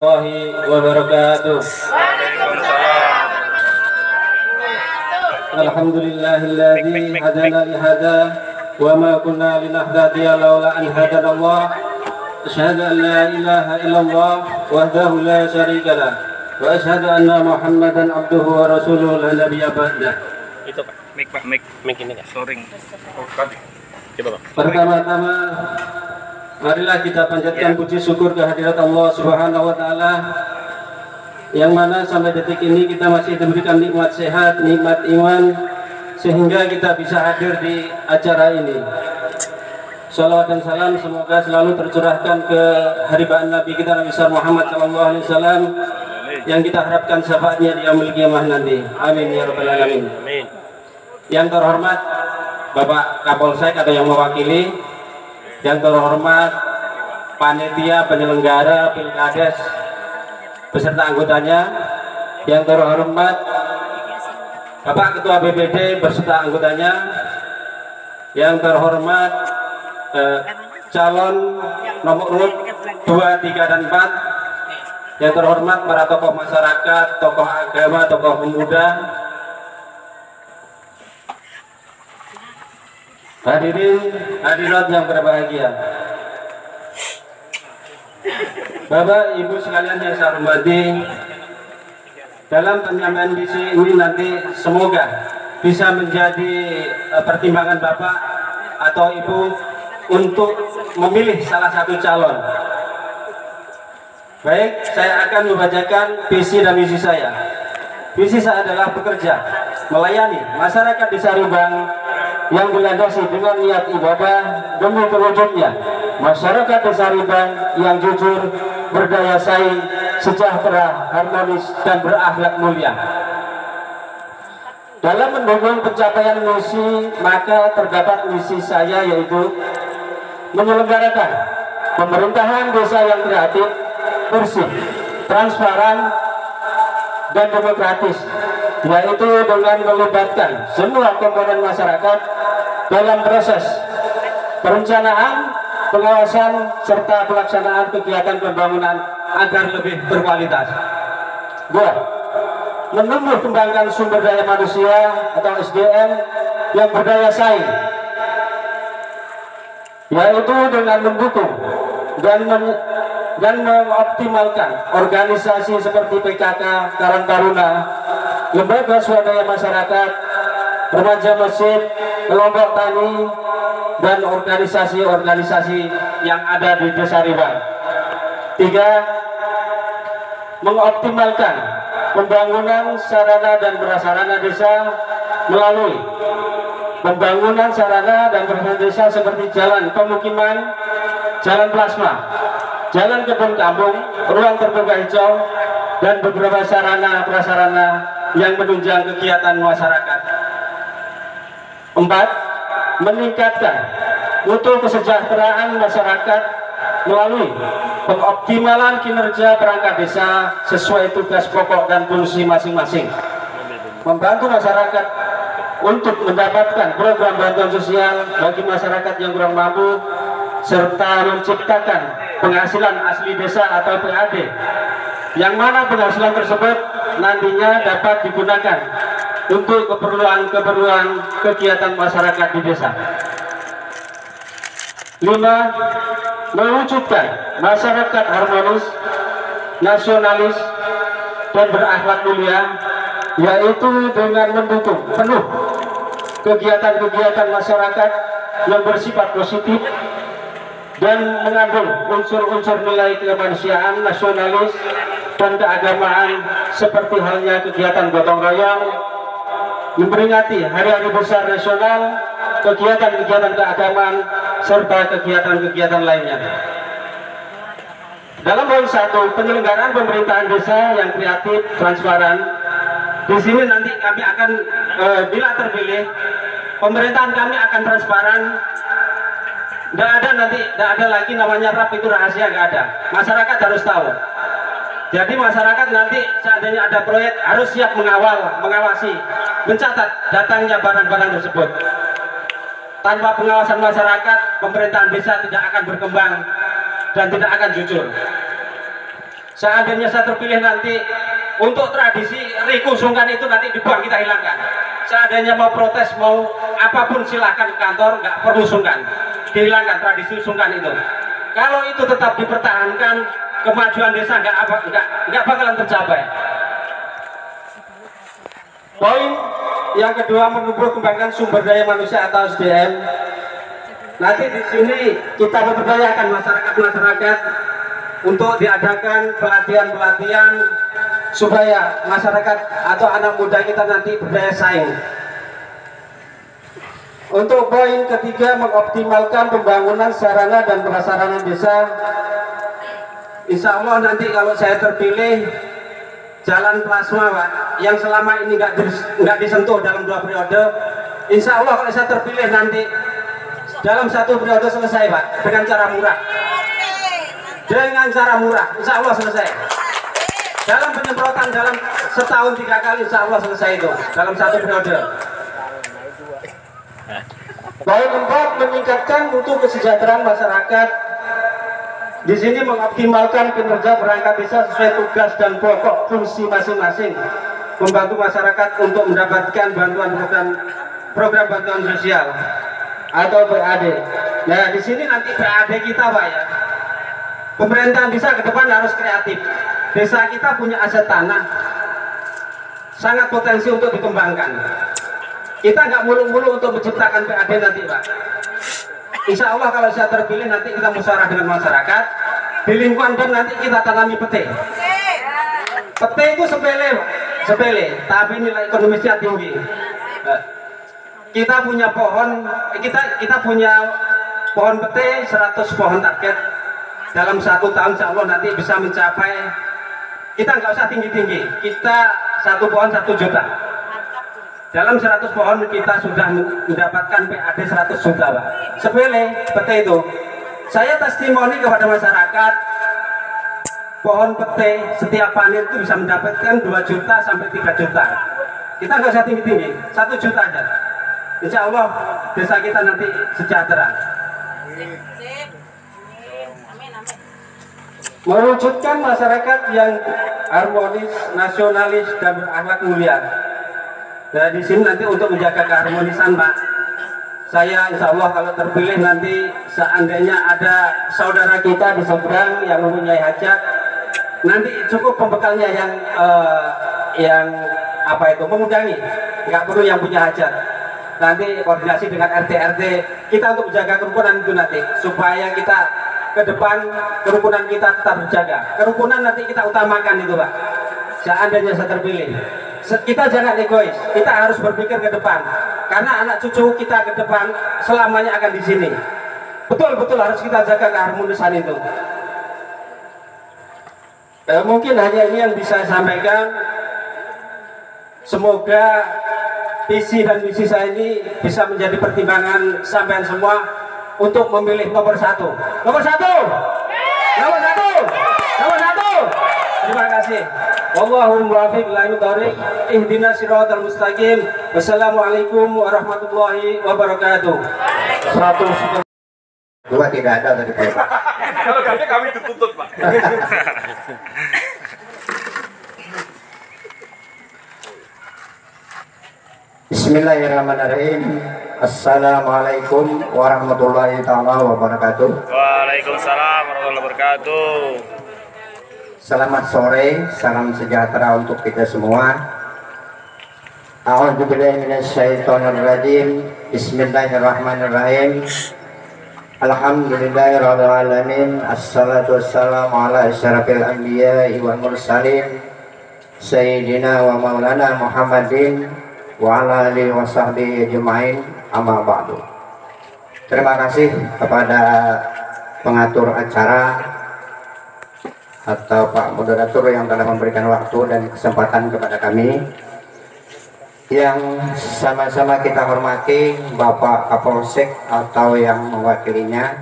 Warahmatullahi wabarakatuh. Alhamdulillahilladzi hadana li hada wa ma kunna linahtadiya laula an hadana Allah. Asyhadu an la ilaha illallah wahdahu la syarika lah wa asyhadu anna Muhammadan abduhu wa rasuluhu la nabiyya ba'dah. Itu Pak, mic ini Kak. Soring. Coba Pak. Pertama-tama marilah kita panjatkan puji syukur kehadirat Allah Subhanahu wa taala, yang mana sampai detik ini kita masih diberikan nikmat sehat, nikmat iman, sehingga kita bisa hadir di acara ini. Salawat dan salam semoga selalu tercurahkan ke haribaan Nabi kita Nabi Muhammad SAW, yang kita harapkan syafaatnya di yaumil qiyamah nanti. Amin ya rabbal alamin. Amin. Yang terhormat Bapak Kapolsek atau yang mewakili, yang terhormat panitia penyelenggara Pilkades beserta anggotanya, yang terhormat Bapak Ketua BPD beserta anggotanya, yang terhormat calon nomor urut 2, 3, dan 4, yang terhormat para tokoh masyarakat, tokoh agama, tokoh pemuda, hadirin hadirat yang berbahagia, Bapak Ibu sekalian yang saya hormati, dalam penyampaian visi ini nanti semoga bisa menjadi pertimbangan Bapak atau Ibu untuk memilih salah satu calon. Baik, saya akan membacakan visi dan misi saya. Visi saya adalah bekerja, melayani masyarakat Desa Ribang yang dilandasi dengan niat ibadah demi terwujudnya masyarakat Desa Ribang yang jujur, berdaya saing, sejahtera, harmonis, dan berakhlak mulia. Dalam mendukung pencapaian misi, maka terdapat misi saya, yaitu menyelenggarakan pemerintahan desa yang kreatif, bersih, transparan, dan demokratis, yaitu dengan melibatkan semua komponen masyarakat dalam proses perencanaan, pengawasan, serta pelaksanaan kegiatan pembangunan agar lebih berkualitas. 2. Menumbuh kembangkan sumber daya manusia atau SDM yang berdaya saing, yaitu dengan mendukung dan mengoptimalkan organisasi seperti PKK, Karang Taruna, lembaga swadaya masyarakat, remaja masjid, kelompok tani, dan organisasi-organisasi yang ada di Desa Ribang. 3. Mengoptimalkan pembangunan sarana dan prasarana desa melalui pembangunan sarana dan prasarana desa seperti jalan pemukiman, jalan plasma, jalan kebun kampung, ruang terbuka hijau, dan beberapa sarana prasarana yang menunjang kegiatan masyarakat. 4. Meningkatkan mutu kesejahteraan masyarakat melalui pengoptimalan kinerja perangkat desa sesuai tugas pokok dan fungsi masing-masing. Membantu masyarakat untuk mendapatkan program bantuan sosial bagi masyarakat yang kurang mampu, serta menciptakan penghasilan asli desa atau PAD, yang mana penghasilan tersebut nantinya dapat digunakan untuk keperluan kegiatan masyarakat di desa. 5. Mewujudkan masyarakat harmonis, nasionalis, dan berakhlak mulia, yaitu dengan mendukung penuh kegiatan-kegiatan masyarakat yang bersifat positif dan mengandung unsur-unsur nilai kemanusiaan, nasionalis, dan keagamaan, seperti halnya kegiatan gotong royong, memperingati hari-hari besar nasional, kegiatan-kegiatan keagamaan, serta kegiatan-kegiatan lainnya. Dalam poin 1, penyelenggaraan pemerintahan desa yang kreatif, transparan. Di sini nanti kami akan, bila terpilih, pemerintahan kami akan transparan. Tidak ada lagi namanya rap itu rahasia, nggak ada. Masyarakat harus tahu. Jadi masyarakat nanti seandainya ada proyek harus siap mengawasi, mencatat datangnya barang-barang tersebut. Tanpa pengawasan masyarakat, pemerintahan desa tidak akan berkembang dan tidak akan jujur. Seandainya saya terpilih nanti, untuk tradisi Riku Sungkan itu nanti dibuang, kita hilangkan. Seandainya mau protes, mau apapun silahkan ke kantor, nggak perlu sungkan, dihilangkan tradisi sungkan itu. Kalau itu tetap dipertahankan, kemajuan desa nggak bakalan tercapai. Poin yang kedua, menumbuh kembangkan sumber daya manusia atau SDM. Nanti di sini kita memberdayakan masyarakat untuk diadakan pelatihan-pelatihan supaya masyarakat atau anak muda kita nanti berdaya saing. Untuk poin ketiga, mengoptimalkan pembangunan sarana dan prasarana desa. Insya Allah nanti kalau saya terpilih, jalan plasma Pak, yang selama ini nggak disentuh dalam 2 periode, insya Allah kalau saya terpilih nanti dalam 1 periode selesai Pak, dengan cara murah. Dengan cara murah, insya Allah selesai. Dalam penyemprotan dalam setahun 3 kali, insya Allah selesai itu dalam 1 periode. Poin 4, meningkatkan mutu kesejahteraan masyarakat. Di sini mengoptimalkan kinerja perangkat desa sesuai tugas dan pokok fungsi masing-masing, membantu masyarakat untuk mendapatkan program bantuan sosial atau PAD. Nah, di sini nanti PAD kita Pak ya. Pemerintahan desa ke depan harus kreatif. Desa kita punya aset tanah, sangat potensi untuk dikembangkan. Kita nggak mulu-mulu untuk menciptakan PAD nanti Pak. Insya Allah kalau saya terpilih nanti kita musyawarah dengan masyarakat, di lingkungan dan nanti kita tanami pete. Pete itu sepele Pak, sepele, tapi nilai ekonomisnya tinggi. Kita punya pohon, kita punya pohon pete 100 pohon target. Dalam 1 tahun insya Allah nanti bisa mencapai, kita nggak usah tinggi-tinggi, kita 1 pohon 1 juta. Dalam 100 pohon kita sudah mendapatkan PAD 100 juta Pak. Sepele pete itu. Saya testimoni kepada masyarakat, pohon pete setiap panen itu bisa mendapatkan 2 juta sampai 3 juta. Kita nggak usah tinggi-tinggi, 1 juta aja. Insya Allah desa kita nanti sejahtera. Mewujudkan masyarakat yang harmonis, nasionalis, dan berakhlak mulia. Nah, di sini nanti untuk menjaga keharmonisan Pak, saya insya Allah kalau terpilih nanti seandainya ada saudara kita di seberang yang mempunyai hajat, nanti cukup pembekalnya yang apa itu mengundangi, nggak perlu yang punya hajat. Nanti koordinasi dengan RT kita untuk menjaga kerukunan itu nanti, supaya kita ke depan kerukunan kita tetap terjaga. Kerukunan nanti kita utamakan itu Pak. Seandainya saya terpilih, kita jangan egois, kita harus berpikir ke depan, karena anak cucu kita ke depan selamanya akan di sini. Betul-betul harus kita jaga keharmonisan itu. Mungkin hanya ini yang bisa saya sampaikan. Semoga visi dan misi saya ini bisa menjadi pertimbangan sampean semua untuk memilih nomor 1. Nomor 1. Nomor 1. Nomor 1. Terima kasih. Wallahul muwaffiq ila thoriq. Ihdinas siratal mustaqim. Wassalamualaikum warahmatullahi wabarakatuh. 2 tidak ada tadi Pak. Kalau kami dituntut Pak. Bismillahirrahmanirrahim. Assalamualaikum warahmatullahi taala wabarakatuh. Waalaikumsalam warahmatullahi wabarakatuh. Selamat sore, salam sejahtera untuk kita semua. A'udzubillahi minasyaitonirrajim. Bismillahirrahmanirrahim. Alhamdulillahirabbil alamin. Assalatu wassalamu ala asyrafil anbiya'i wal mursalin sayyidina wa maulana Muhammadin wa ala alihi wa sahbihi ajma'in, amma ba'du. Terima kasih kepada pengatur acara atau Pak Moderator yang telah memberikan waktu dan kesempatan kepada kami, yang sama-sama kita hormati Bapak Kapolsek atau yang mewakilinya,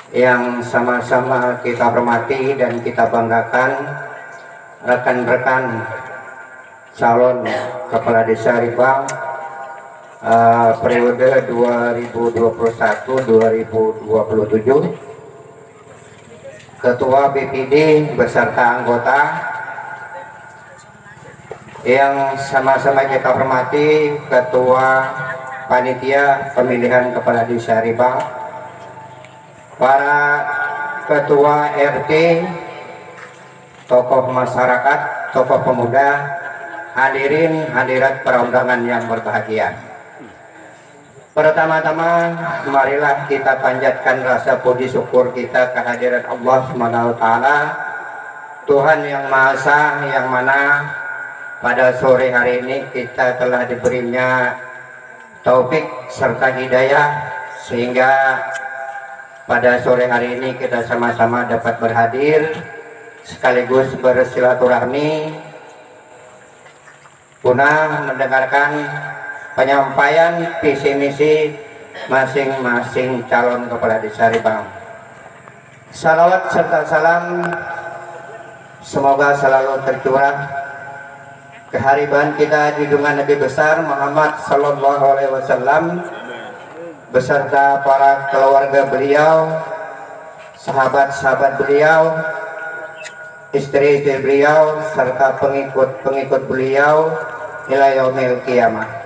yang sama-sama kita hormati dan kita banggakan rekan-rekan calon kepala desa Ribang periode 2021-2027. Ketua BPD beserta anggota yang sama-sama kita hormati, Ketua Panitia Pemilihan Kepala Desa Ribang, para Ketua RT, tokoh masyarakat, tokoh pemuda, hadirin hadirat para undangan yang berbahagia. Pertama-tama marilah kita panjatkan rasa puji syukur kita kehadiran Allah SWT, Tuhan yang Maha Esa, yang mana pada sore hari ini kita telah diberinya taufik serta hidayah sehingga pada sore hari ini kita sama-sama dapat berhadir sekaligus bersilaturahmi guna mendengarkan penyampaian visi misi masing-masing calon kepala desa Ribang. Salawat serta salam semoga selalu tercurah kehariban kita junjungan Nabi besar Muhammad Sallallahu Alaihi Wasallam beserta para keluarga beliau, sahabat-sahabat beliau, istri-istri beliau, serta pengikut-pengikut beliau ila yaumil qiyamah.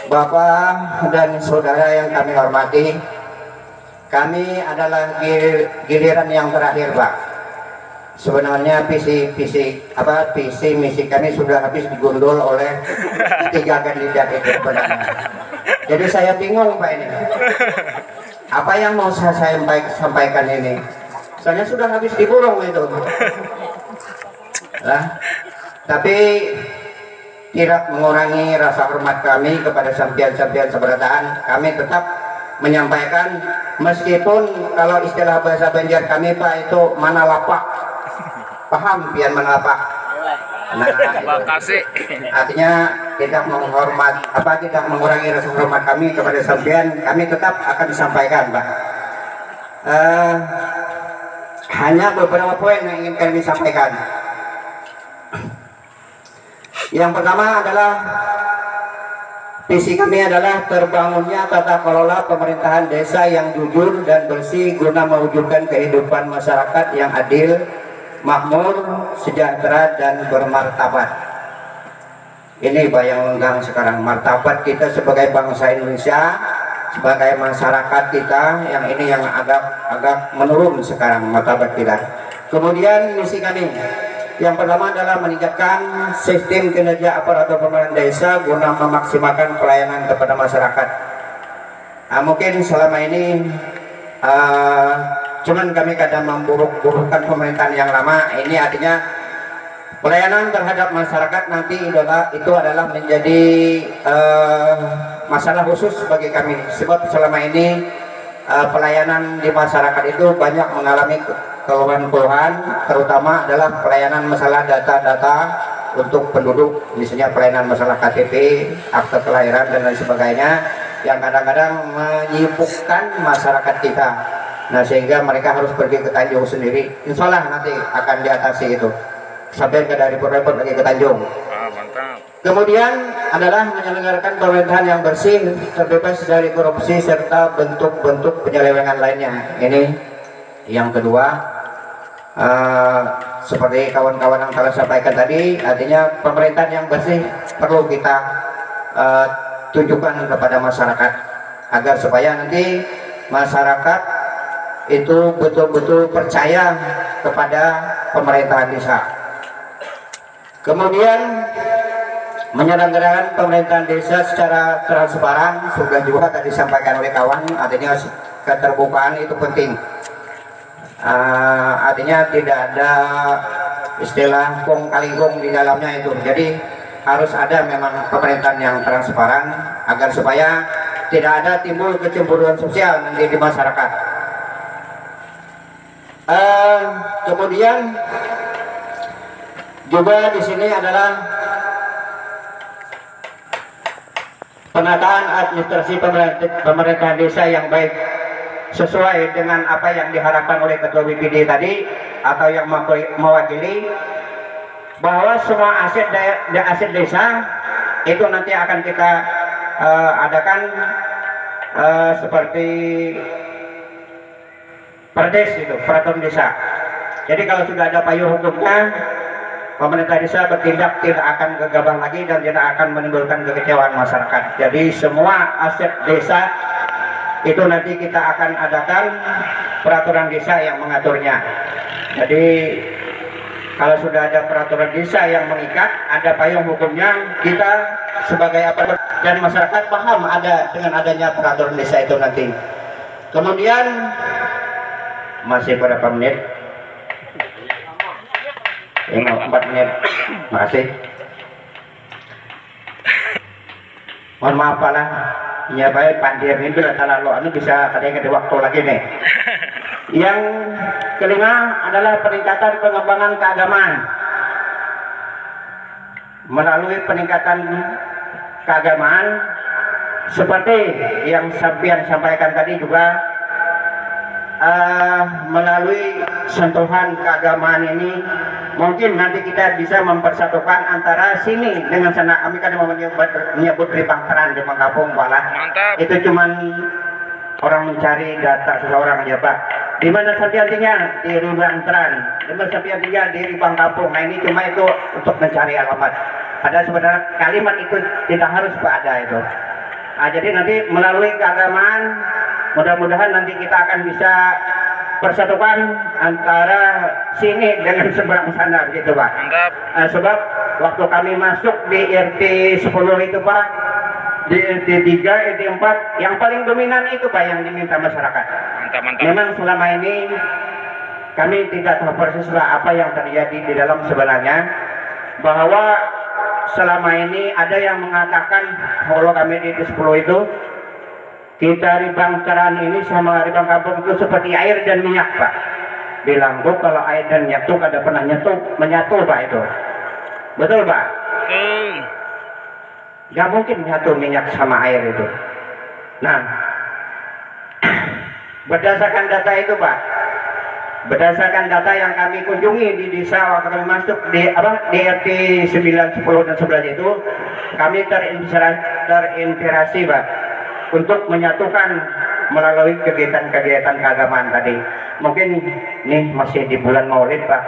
Bapak dan saudara yang kami hormati, kami adalah giliran yang terakhir, Pak. Sebenarnya visi misi kami sudah habis digundul oleh 3 kandidat itu sebenarnya. Jadi saya bingung, Pak, ini. Apa yang mau saya sampaikan ini? Soalnya sudah habis diburung itu. Nah, tapi tidak mengurangi rasa hormat kami kepada sampian-sampian seberataan. Kami tetap menyampaikan, meskipun kalau istilah bahasa Banjar kami, Pak, itu mana lapak. Paham pian mana lapak? Nah, itu. Artinya tidak mengurangi rasa hormat kami kepada sampian. Kami tetap akan disampaikan, Pak. Hanya beberapa poin yang ingin kami sampaikan. Yang pertama adalah visi kami adalah terbangunnya tata kelola pemerintahan desa yang jujur dan bersih guna mewujudkan kehidupan masyarakat yang adil, makmur, sejahtera, dan bermartabat. Ini bayang lenggang sekarang martabat kita sebagai bangsa Indonesia, sebagai masyarakat kita yang ini yang agak menurun sekarang martabat kita. Kemudian misi kami yang pertama adalah meningkatkan sistem kinerja aparatur pemerintahan desa guna memaksimalkan pelayanan kepada masyarakat. Mungkin selama ini cuman kami kadang memburuk-burukkan pemerintahan yang lama. Ini artinya pelayanan terhadap masyarakat nanti itu adalah menjadi masalah khusus bagi kami, sebab selama ini pelayanan di masyarakat itu banyak mengalami keluhan, terutama adalah pelayanan masalah data-data untuk penduduk, misalnya pelayanan masalah KTP, akte kelahiran, dan lain sebagainya, yang kadang-kadang menyibukkan masyarakat kita. Nah, sehingga mereka harus pergi ke Tanjung sendiri. Insya Allah nanti akan diatasi itu, sampai ke dari repot lagi ke Tanjung. Mantap. Kemudian adalah menyelenggarakan pemerintahan yang bersih, terbebas dari korupsi serta bentuk-bentuk penyelewengan lainnya. Ini yang kedua. Seperti kawan-kawan yang telah sampaikan tadi, artinya pemerintahan yang bersih perlu kita tunjukkan kepada masyarakat agar supaya nanti masyarakat itu betul-betul percaya kepada pemerintahan desa. Kemudian menyelenggarakan pemerintahan desa secara transparan, sudah juga tadi disampaikan oleh kawan, artinya keterbukaan itu penting. Artinya tidak ada istilah kong kali kong di dalamnya itu. Jadi harus ada memang pemerintahan yang transparan agar supaya tidak ada timbul kecemburuan sosial nanti di masyarakat. Kemudian juga di sini adalah penataan administrasi pemerintahan desa yang baik sesuai dengan apa yang diharapkan oleh Ketua BPD tadi atau yang mewakili, bahwa semua aset desa itu nanti akan kita adakan seperti perdes itu, peraturan desa. Jadi kalau sudah ada payung hukumnya, pemerintah desa bertindak tidak akan gegabah lagi dan tidak akan menimbulkan kekecewaan masyarakat. Jadi semua aset desa itu nanti kita akan adakan peraturan desa yang mengaturnya. Jadi kalau sudah ada peraturan desa yang mengikat, ada payung hukumnya, kita sebagai apa dan masyarakat paham ada dengan adanya peraturan desa itu nanti. Kemudian masih berapa menit? 4 menit. Makasih. Mohon maaf Pak lah. Ya baik pandemi itu terlalu anu bisa kadang ada waktu lagi nih. Yang kelima adalah peningkatan pengembangan keagamaan. Melalui peningkatan keagamaan seperti yang Sampian sampaikan tadi juga, melalui sentuhan keagamaan ini mungkin nanti kita bisa mempersatukan antara sini dengan sana. Kami kan mau menyebut ribangteran di kampung malah itu cuman orang mencari data seseorang aja Pak. Di mana Sampiantinya di ribangteran, di mana Sampiantinya di ribang kampung. Nah ini cuma itu untuk mencari alamat. Ada sebenarnya kalimat itu tidak harus Pak ada itu. Nah, jadi nanti melalui keagamaan mudah-mudahan nanti kita akan bisa persatukan antara sini dengan seberang sana begitu Pak. Mantap. Sebab waktu kami masuk di RT 10 itu Pak, di RT 3, RT 4 yang paling dominan itu Pak yang diminta masyarakat. Mantap, mantap. Memang selama ini kami tidak tahu persis apa yang terjadi di dalam sebenarnya, bahwa selama ini ada yang mengatakan kalau kami di 10 itu kita ribang keran ini sama ribang kampung itu seperti air dan minyak Pak. Bilang tuh kalau air dan minyak tuh kada pernah menyatu Pak itu. Betul Pak? Gak mungkin menyatu minyak sama air itu. Nah, berdasarkan data itu Pak, berdasarkan data yang kami kunjungi di desa waktu kami masuk di RT 9, 10 dan 11 itu, kami terinspirasi Pak untuk menyatukan melalui kegiatan-kegiatan keagamaan tadi. Mungkin nih masih di bulan Maulid Pak.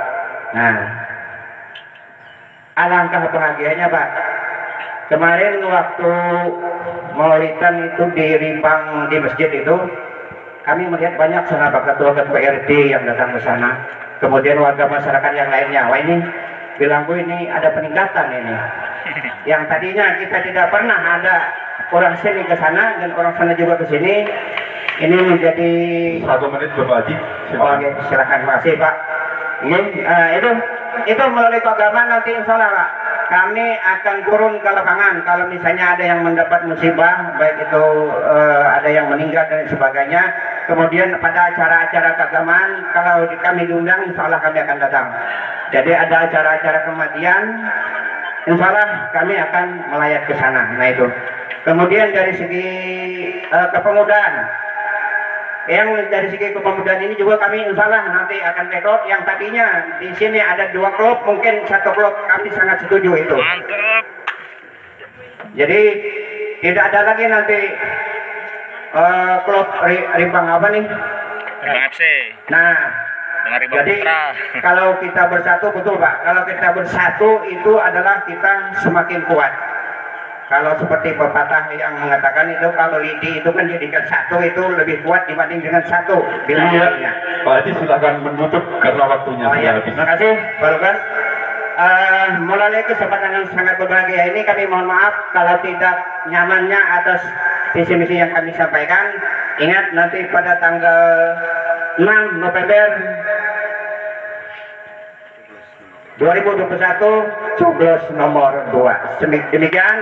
Nah, alangkah bahagianya Pak. Kemarin waktu Maulidan itu di Rimpang di masjid itu, kami melihat banyak sahabat ketua-ketua RT yang datang ke sana. Kemudian warga masyarakat yang lainnya. Wah ini bilangku ini ada peningkatan ini. Yang tadinya kita tidak pernah ada orang sini ke sana dan orang sana juga ke sini. Ini menjadi 1 menit Bapak Haji. Oke, silakan. Terima kasih Pak. Itu melalui keagamaan nanti insya Allah Pak, kami akan turun ke lapangan kalau misalnya ada yang mendapat musibah, baik itu ada yang meninggal dan sebagainya. Kemudian pada acara-acara keagamaan kalau kami diundang insya Allah kami akan datang. Jadi ada acara-acara kematian, insya Allah kami akan melayat ke sana. Nah itu. Kemudian dari segi kepemudaan, yang dari segi kepemudaan ini juga kami insya Allah nanti akan rekrut. Yang tadinya di sini ada 2 klub, mungkin 1 klub kami sangat setuju itu. Mantap. Jadi tidak ada lagi nanti klub Rimpang apa nih? Rimpang FC. Nah, Dengan Rimpang jadi Putra. kalau kita bersatu, betul Pak, kalau kita bersatu itu adalah kita semakin kuat. Kalau seperti pepatah yang mengatakan itu kalau lidi itu kan jadikan satu itu lebih kuat dibanding dengan satu bilangnya. Pak Haji silakan menutup karena waktunya Oh sudah ya, habis. terima kasih Pak Lukas. Melalui kesempatan yang sangat berbahagia ini kami mohon maaf kalau tidak nyamannya atas visi misi yang kami sampaikan. Ingat nanti pada tanggal 6 November 2021 coblos nomor 2. Demikian.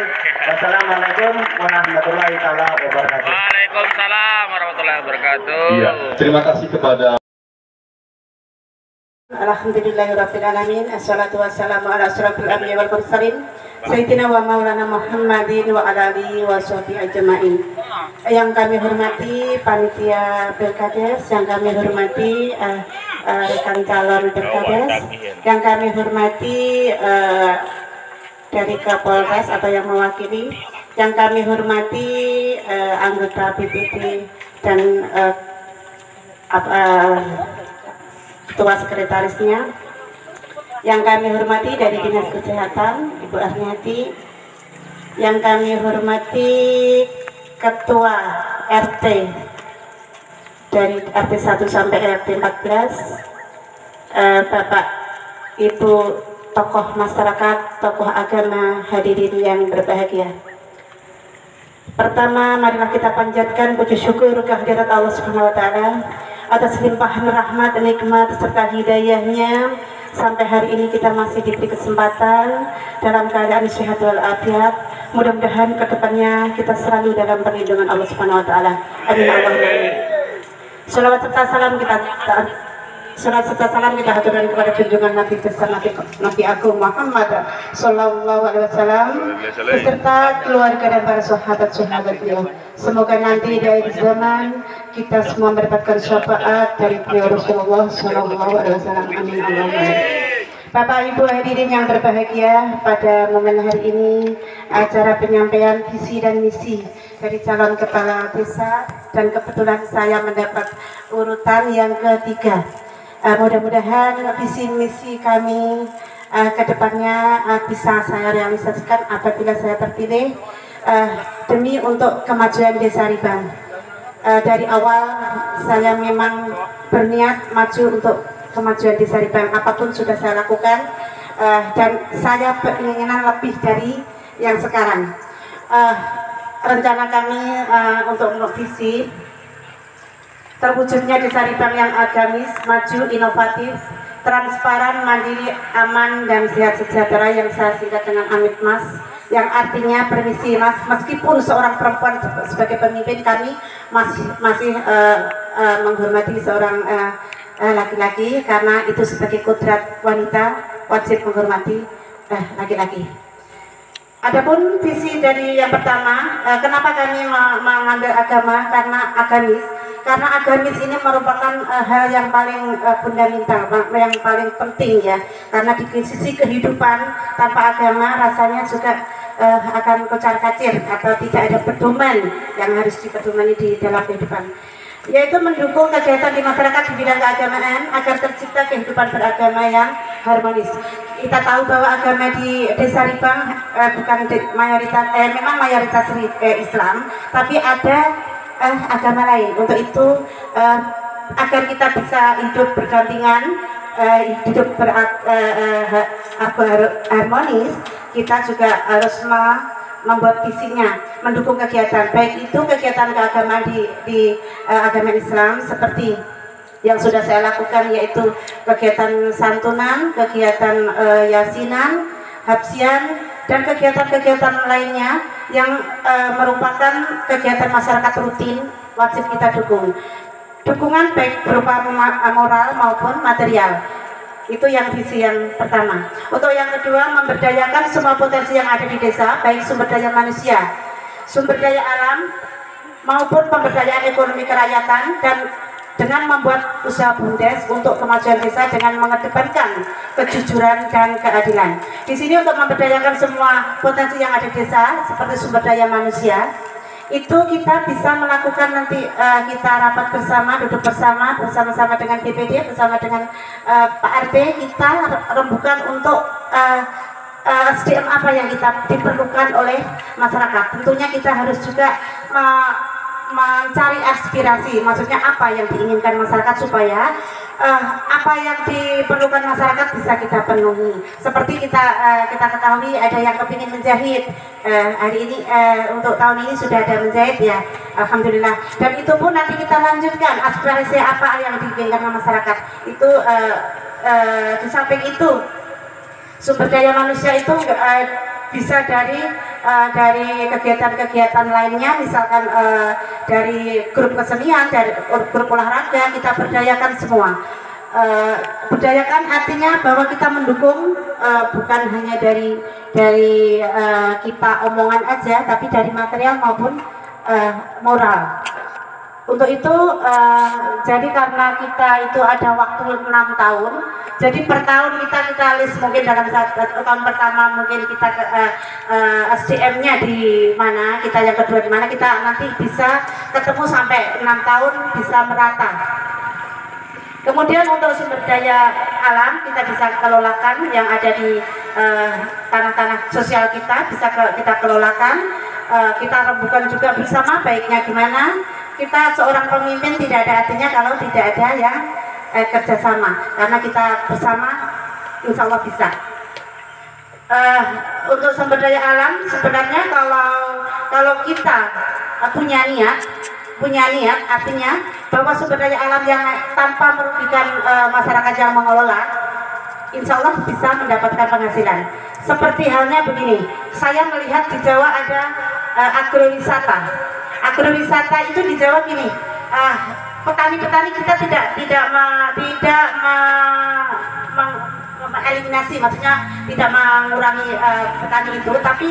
Wassalamualaikum warahmatullahi wabarakatuh. Waalaikumsalam warahmatullahi wabarakatuh. Iya, terima kasih kepada Alhamdulillahirrahmanirrahim. Assalatu wassalamu ala asyrafil anbiya wal mursalin Sayyidina wa maulana Muhammadin wa ala alihi wa sahbihi ajma'in. Yang kami hormati panitia Pilkades, yang kami hormati rekan calon Pilkades, yang kami hormati dari Kapolres atau yang mewakili, yang kami hormati anggota BPD dan Ketua Sekretarisnya, yang kami hormati dari Dinas Kesehatan, Ibu Arniati, yang kami hormati Ketua RT dari RT 1 sampai RT 14, Bapak Ibu tokoh masyarakat, tokoh agama, hadirin yang berbahagia. Pertama, marilah kita panjatkan puji syukur kehadirat Allah Subhanahu wa taala atas limpahan rahmat, nikmat serta hidayahnya sampai hari ini kita masih diberi kesempatan dalam keadaan sehat walafiat. Mudah-mudahan kedepannya kita selalu dalam perlindungan Allah Subhanahu wa taala. Amin Allahumma amin. Salawat serta salam kita haturkan kepada junjungan Nabi besar Nabi Agung Muhammad Sallallahu Alaihi Wasallam beserta keluarga dan para sahabat beliau. Semoga nanti dari zaman kita semua mendapatkan syafaat dari beliau Rasulullah Sallallahu Alaihi Wasallam. Amin Allahumma amin. Bapak Ibu hadirin yang berbahagia, pada momen hari ini acara penyampaian visi dan misi dari calon kepala desa, dan kebetulan saya mendapat urutan yang ketiga. Mudah-mudahan visi misi kami ke depannya bisa saya realisasikan apabila saya terpilih demi untuk kemajuan Desa Ribang. Dari awal saya memang berniat maju untuk kemajuan Desa Ribang, apapun sudah saya lakukan, dan saya beringinan lebih dari yang sekarang. Rencana kami untuk visi terwujudnya Desa Ribang yang agamis, maju, inovatif, transparan, mandiri, aman, dan sehat sejahtera, yang saya singkat dengan Amit Mas, yang artinya permisi Mas, meskipun seorang perempuan sebagai pemimpin, kami masih menghormati seorang laki-laki, karena itu sebagai kodrat wanita wajib menghormati laki-laki. Adapun visi dari yang pertama, kenapa kami mengambil agama? Karena agamis ini merupakan hal yang paling fundamental, yang paling penting ya. Karena di sisi kehidupan tanpa agama rasanya juga akan kocar-kacir atau tidak ada pedoman yang harus dipedomani di dalam kehidupan, yaitu mendukung kegiatan di masyarakat di bidang keagamaan agar tercipta kehidupan beragama yang harmonis. Kita tahu bahwa agama di Desa Ribang bukan mayoritas, memang mayoritas Islam, tapi ada agama lain. Untuk itu agar kita bisa hidup berdampingan, hidup harmonis, kita juga harus membuat visinya, mendukung kegiatan, baik itu kegiatan keagamaan di agama Islam seperti yang sudah saya lakukan, yaitu kegiatan santunan, kegiatan yasinan, habsian, dan kegiatan-kegiatan lainnya yang merupakan kegiatan masyarakat rutin wajib kita dukung. Dukungan baik berupa moral maupun material. Itu yang visi yang pertama. Untuk yang kedua, memberdayakan semua potensi yang ada di desa, baik sumber daya manusia, sumber daya alam, maupun pemberdayaan ekonomi kerakyatan, dan dengan membuat usaha BUMDes untuk kemajuan desa dengan mengedepankan kejujuran dan keadilan. Di sini untuk memberdayakan semua potensi yang ada di desa seperti sumber daya manusia, itu kita bisa melakukan nanti kita rapat bersama, duduk bersama-sama dengan DPD, bersama dengan Pak RT, kita rembukan untuk SDM apa yang kita diperlukan oleh masyarakat. Tentunya kita harus juga mencari aspirasi, maksudnya apa yang diinginkan masyarakat supaya apa yang diperlukan masyarakat bisa kita penuhi. Seperti kita ketahui ada yang kepingin menjahit, hari ini untuk tahun ini sudah ada menjahit ya, alhamdulillah. Dan itu pun nanti kita lanjutkan aspirasi apa yang diinginkan masyarakat. Itu di samping itu sumber daya manusia itu bisa dari kegiatan-kegiatan lainnya, misalkan dari grup kesenian, dari grup olahraga, kita berdayakan semua. Berdayakan artinya bahwa kita mendukung bukan hanya dari kita omongan aja, tapi dari material maupun moral. Untuk itu, jadi karena kita itu ada waktu 6 tahun, jadi per tahun kita list mungkin dalam tahun pertama mungkin kita SDM-nya di mana, kita yang kedua di mana, kita nanti bisa ketemu sampai 6 tahun bisa merata. Kemudian untuk sumber daya alam kita bisa kelolakan yang ada di tanah-tanah sosial kita, bisa kita kelolakan, kita rembukan juga bersama. Baiknya gimana? Kita seorang pemimpin tidak ada artinya kalau tidak ada yang kerjasama, karena kita bersama insya Allah bisa. Untuk sumber daya alam sebenarnya kalau kita punya niat artinya bahwa sumber daya alam yang tanpa merugikan masyarakat yang mengelola, insya Allah bisa mendapatkan penghasilan. Seperti halnya begini, saya melihat di Jawa ada agrowisata. Agrowisata itu di Jawa gini, petani-petani kita tidak mengeliminasi, maksudnya tidak mengurangi petani itu, tapi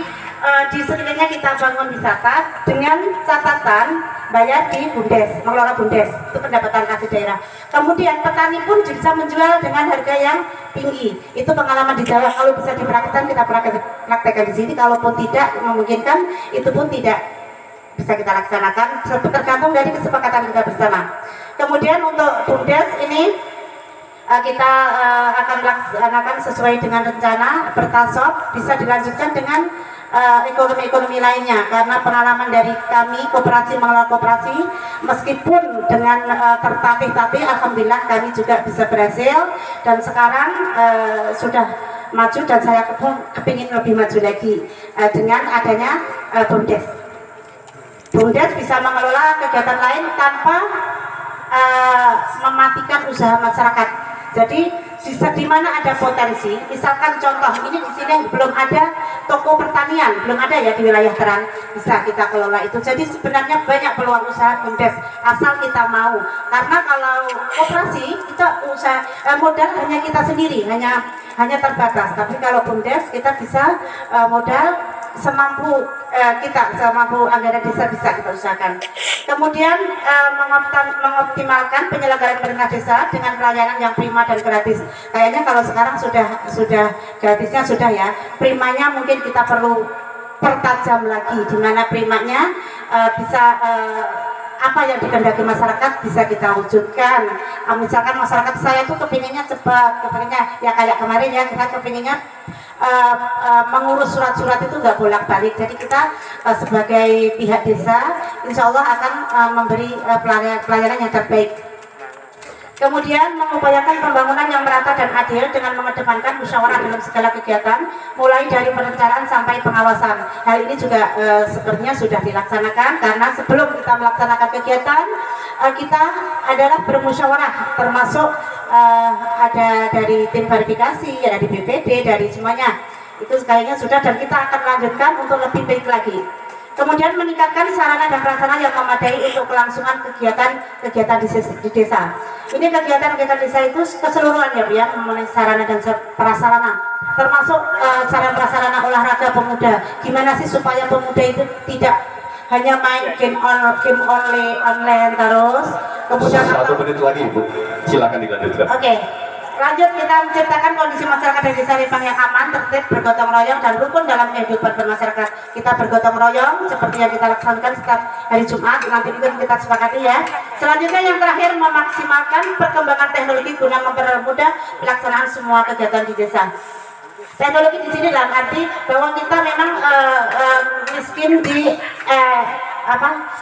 di sekelilingnya kita bangun wisata dengan catatan bayar di BUMDes, mengelola BUMDes, itu pendapatan kasih daerah. Kemudian petani pun bisa menjual dengan harga yang tinggi. Itu pengalaman di Jawa. Kalau bisa dipraktekkan, kita praktekkan di sini. Kalaupun tidak memungkinkan, itu pun tidak bisa kita laksanakan, tergantung dari kesepakatan kita bersama. Kemudian untuk BUMDes ini kita akan laksanakan sesuai dengan rencana bertasop, bisa dilanjutkan dengan ekonomi-ekonomi lainnya, karena pengalaman dari kami koperasi mengelola koperasi, meskipun dengan tertatih-tatih, alhamdulillah kami juga bisa berhasil, dan sekarang sudah maju, dan saya kepingin lebih maju lagi dengan adanya BUMDes. BUMDes bisa mengelola kegiatan lain tanpa mematikan usaha masyarakat. Jadi di mana ada potensi, misalkan contoh ini di sini belum ada toko pertanian, belum ada ya di wilayah Terang, bisa kita kelola itu. Jadi sebenarnya banyak peluang usaha BUMDes asal kita mau. Karena kalau koperasi kita usaha modal hanya kita sendiri, hanya terbatas. Tapi kalau BUMDes kita bisa modal semampu semampu anggaran desa bisa kita usahakan. Kemudian mengoptimalkan penyelenggaraan pemerintah desa dengan pelayanan yang prima dan gratis. Kayaknya kalau sekarang sudah gratisnya sudah ya. Primanya mungkin kita perlu pertajam lagi, di mana primanya bisa apa yang dikehendaki masyarakat bisa kita wujudkan. Misalkan masyarakat saya tuh kepinginnya cepat, kepinginnya ya kayak kemarin ya, kita kepinginnya mengurus surat-surat itu nggak bolak-balik. Jadi kita sebagai pihak desa insya Allah akan memberi pelayanan yang terbaik. Kemudian mengupayakan pembangunan yang merata dan adil dengan mengedepankan musyawarah dalam segala kegiatan, mulai dari perencanaan sampai pengawasan. Hal ini juga sepertinya sudah dilaksanakan, karena sebelum kita melaksanakan kegiatan kita adalah bermusyawarah, termasuk ada dari tim verifikasi, ada di BPD, dari semuanya. Itu kayaknya sudah, dan kita akan lanjutkan untuk lebih baik lagi. Kemudian meningkatkan sarana dan prasarana yang memadai untuk kelangsungan kegiatan di desa. Ini kegiatan desa itu keseluruhan ya, mengenai sarana dan prasarana, termasuk sarana prasarana olahraga pemuda. Gimana sih supaya pemuda itu tidak hanya main game online terus. Kemudian 1 menit lagi Bu, silakan dilanjutkan. Oke. Lanjut, kita menciptakan kondisi masyarakat di desa Ripang yang aman, tertib, bergotong royong, dan rukun dalam kehidupan bermasyarakat. Kita bergotong royong seperti yang kita laksanakan setiap hari Jumat, nanti itu kita sepakati ya. Selanjutnya yang terakhir, memaksimalkan perkembangan teknologi guna mempermudah pelaksanaan semua kegiatan di desa. Teknologi di sini dalam arti bahwa kita memang miskin di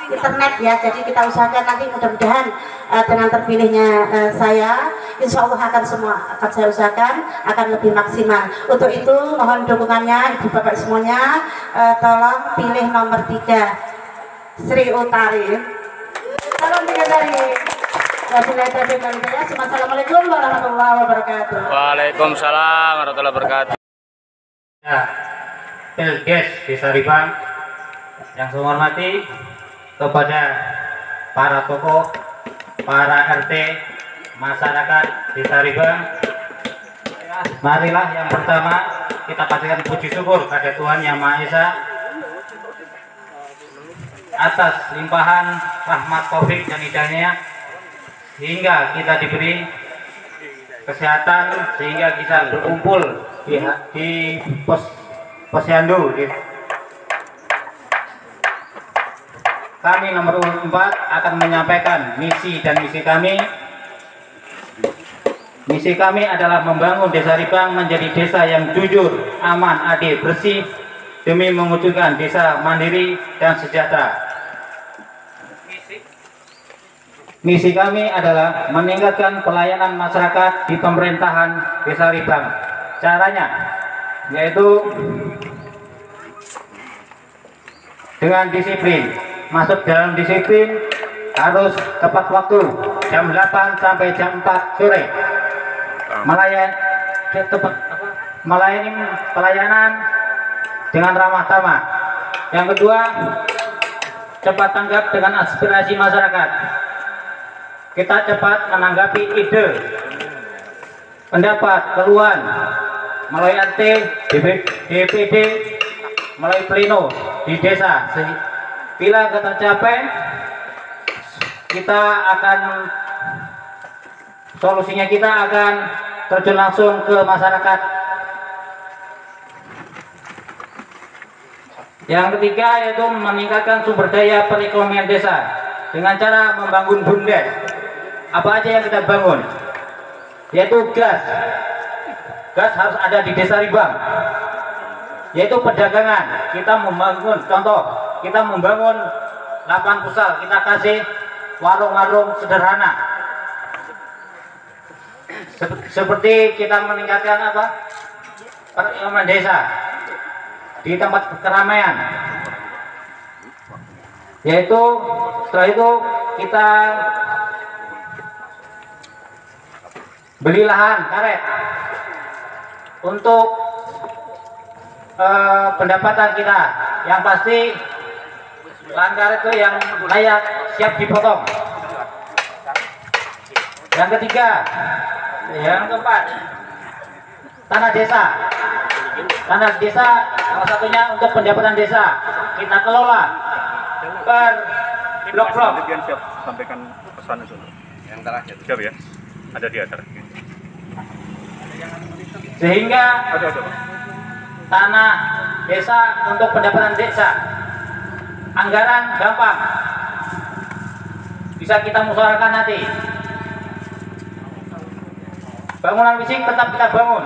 internet ya, jadi kita usahakan nanti mudah-mudahan dengan terpilihnya saya, insya Allah akan saya usahakan akan lebih maksimal. Untuk itu mohon dukungannya ibu bapak semuanya, tolong pilih nomor 3 Sri Utari. Salam dari Assalamualaikum warahmatullahi wabarakatuh. Waalaikumsalam warahmatullahi wabarakatuh. Peldes Desa Ripang yang saya hormati, kepada para tokoh, para RT, masyarakat Desa Ripang, marilah yang pertama kita panjatkan puji syukur pada Tuhan Yang Maha Esa atas limpahan rahmat taufik dan hidayahnya, sehingga kita diberi kesehatan, sehingga kita berkumpul di posyandu. Kami nomor 4 akan menyampaikan misi dan misi kami Misi kami adalah membangun Desa Ribang menjadi desa yang jujur, aman, adil, bersih demi mewujudkan desa mandiri dan sejahtera. Misi kami adalah meningkatkan pelayanan masyarakat di pemerintahan Desa Ribang. Caranya yaitu dengan disiplin. Masuk dalam disiplin harus tepat waktu, jam 8 sampai jam 4 sore. Melayani pelayanan dengan ramah tamah. Yang kedua, cepat tanggap dengan aspirasi masyarakat. Kita cepat menanggapi ide, pendapat, keluhan melalui RT, DPD, melalui pleno di desa. Bila tercapai, kita akan solusinya kita akan terjun langsung ke masyarakat. Yang ketiga yaitu meningkatkan sumber daya perekonomian desa dengan cara membangun BUMDes. Apa aja yang kita bangun? Yaitu gas. Gas harus ada di Desa Ribang. Yaitu perdagangan. Kita membangun, contoh, kita membangun lapangan futsal, kita kasih warung-warung sederhana. Seperti kita meningkatkan apa? Perekonomian desa di tempat keramaian. Yaitu setelah itu kita beli lahan karet untuk pendapatan kita. Yang pasti lahan karet itu yang layak siap dipotong. Yang ketiga, yang keempat, tanah desa. Tanah desa salah satunya untuk pendapatan desa kita kelola per blok-blok. Siap sampaikan pesan itu. Yang terakhir. Siap ya. Ada di atas. Sehingga tanah desa untuk pendapatan desa, anggaran gampang, bisa kita musyawarahkan nanti. Bangunan fisik tetap kita bangun.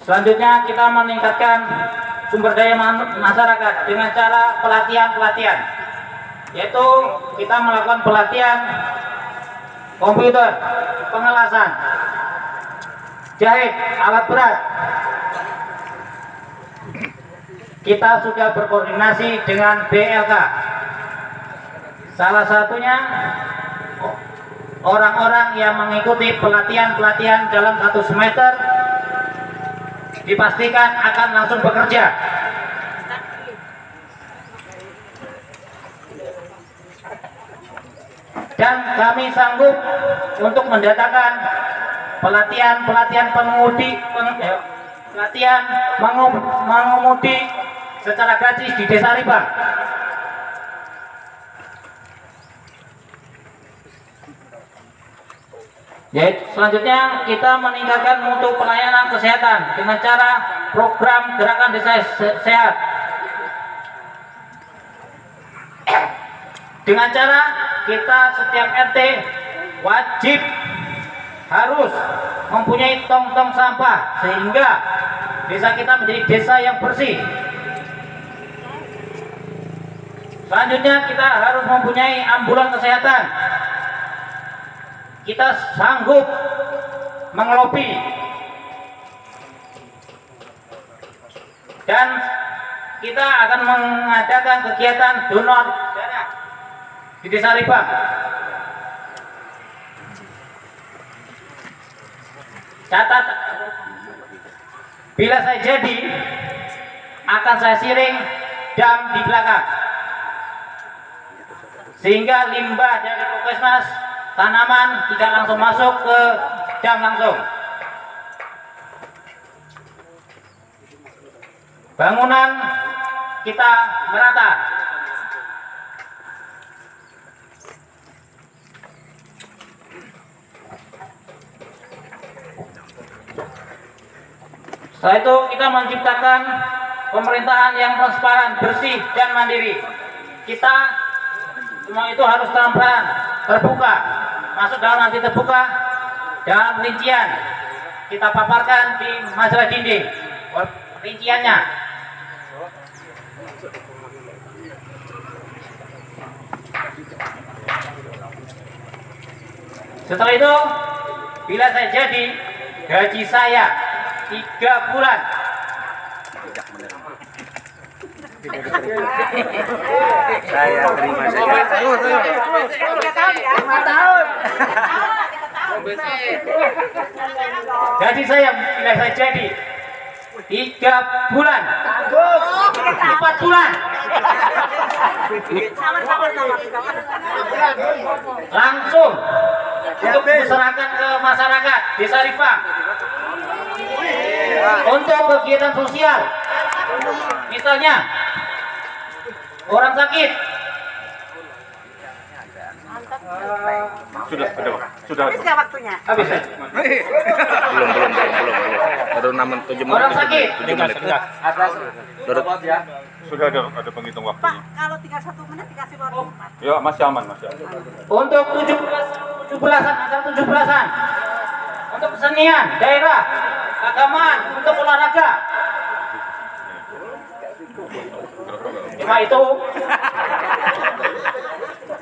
Selanjutnya kita meningkatkan sumber daya masyarakat dengan cara pelatihan, yaitu kita melakukan pelatihan komputer, pengelasan, jahit, alat berat. Kita sudah berkoordinasi dengan BLK. Salah satunya orang-orang yang mengikuti pelatihan dalam 1 semester dipastikan akan langsung bekerja. Dan kami sanggup untuk mendatangkan pelatihan pengemudi, pelatihan mengemudi secara gratis di Desa Ribang. Yaitu selanjutnya kita meningkatkan mutu pelayanan kesehatan dengan cara program gerakan desa sehat. Dengan cara kita setiap RT wajib harus mempunyai tong-tong sampah sehingga desa kita menjadi desa yang bersih. Selanjutnya kita harus mempunyai ambulan kesehatan. Kita sanggup mengelobi dan kita akan mengadakan kegiatan donor darah di Desa Ribang. Catat, bila saya jadi akan saya siring dam di belakang sehingga limbah dari Puskesmas tanaman tidak langsung masuk ke dam langsung. Bangunan kita merata. Setelah itu kita menciptakan pemerintahan yang transparan, bersih, dan mandiri. Kita semua itu harus transparan, terbuka, masuk dalam nanti terbuka, dalam rincian kita paparkan di majalah dinding rinciannya. Setelah itu, bila saya jadi, gaji saya 3 bulan. Saya terima saja. Gaji saya bila saya jadi 3 bulan, 4 bulan, langsung untuk diserahkan ke masyarakat Desa Rifang untuk kegiatan sosial. Misalnya orang sakit, Sudah. waktunya. habis ya? Belum. Baru 7 menit. Orang sakit, Sudah ada penghitung waktu. Pak, kalau tinggal 1 menit dikasih waktu 4. Ya, masih aman. untuk 17-an, acara 17-an, untuk kesenian daerah, keagamaan, untuk olahraga. Cuma itu.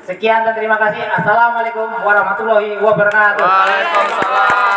Sekian dan terima kasih. Assalamualaikum warahmatullahi wabarakatuh. Waalaikumsalam.